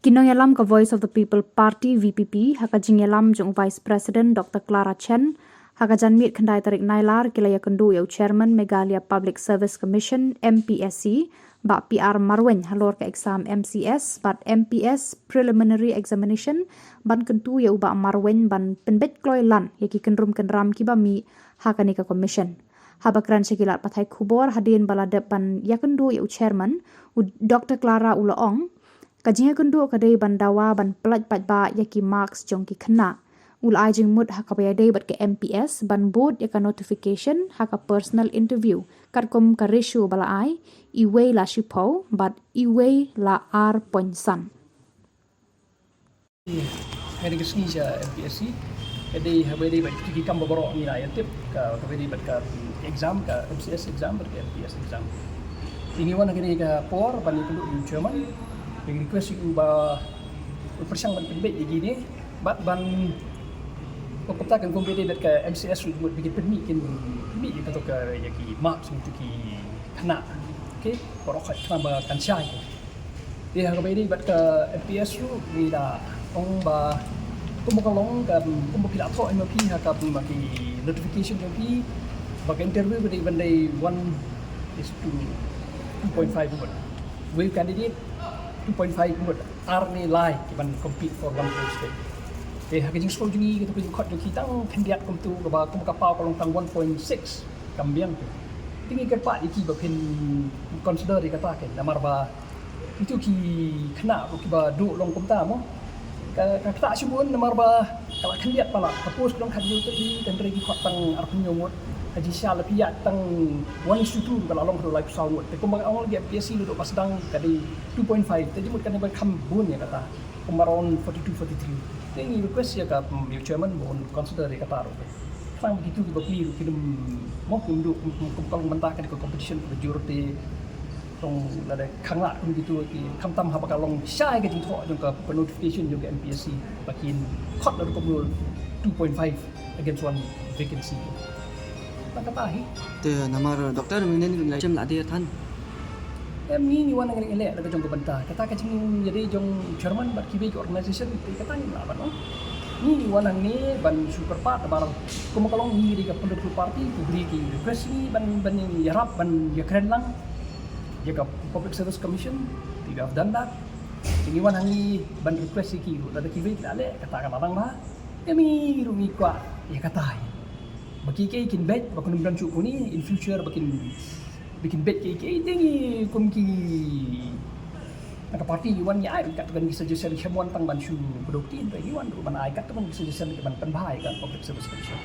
Kinoyalam ka Voice of the People Party VPP hakajingelam jong Vice President Dr. Clara Chen hakajanmit khandai tarik nailar kilaya kendu yau Chairman Meghalaya Public Service Commission MPSC ba PR Marwen halor ka exam MCS bat MPS Preliminary Examination ban kentu yau ba Marwen ban penbet kloy lan yaki kenrum kenram kiba mi hakanika commission. Habakran sekilat patai kubor hadin baladep ban yakendu yau Chairman Dr. Clara Ulaong kajinga kundu kadai bandawa ban pelat pat ba yaki marks jong ki kena ulai jing mud hakapaya dei bat ke MPS ban board yaka notification haka personal interview katkom ka ratio bala ai iwe la shipo bat iwe la r ponsan hari kesini saya MPSC jadi habedi bat ki kam baboro ni la yatip ka habedi bat ka exam ka MCS exam bat ka MPS exam tingi wana kini ka por ban ikulu chairman request ba persang ban penbet gini bat ban pokoknya kan kompeti dat ka MCS buat bikin permikin mi kita tu ka yaki marks untuk ki kena okey porok kena ba kan syai dia ka bedi bat ka MPS tu ni da ong ba kumbukalong ka kumbukila tho MP ha ka maki notification MP bagi interview bedi bandai 1 is to 2.5 buat we candidate 2.5 buat arni lai kiban compete for one post hakajing school jungi kita pergi kot jungi tang kandidat kum tu ba kum kapau kalong tang 1.6 kambiang tu tinggi ke pak iki ba pen consider dikata kan namar ba itu ki kena ki ba du long kum ta mo ka tak subun namar ba kalau kandidat pala propose kalong khadju tu di dan pergi kot tang arpun nyomot haji syal piyat tang 1:2 kalau long tu life sound te kum awal dia PSC duduk pas sedang tadi 2.5 tadi mut kan ba kam bun ya kata kumaron 42 43 ini request ya ka chairman mohon consider kata ro sang begitu di bapi film mau kundu kalau mentahkan ke competition majority tong ada khangla begitu ki kamtam ha bakalong syai ke jingtho jong ka notification jong ke MPSC bakin khot la ko 2.5 against one vacancy tak katahi te namar doktor minen lacem la dia than em ni wana ngene elek la jong bantah kata ka jing jadi jong chairman bat kibi organization kata ni la ban ni wana ni ban super part barang kuma kalong ni di ka political party ku beri ki request ni ban ni yarap ban ya keren lang ya ka public service commission tidak have done that ini wana ni ban request ki la kibi la le kata ka barang ba emi ru ni kwa ya kata bagi ke kin bet bakun bulan cu ni in future bikin bet ke tinggi kumki nak parti yuan ya ai kat kan suggestion chemuan tang ban shu produkti tu yuan ban ai kat kan suggestion ke ban penbhai kan public service commission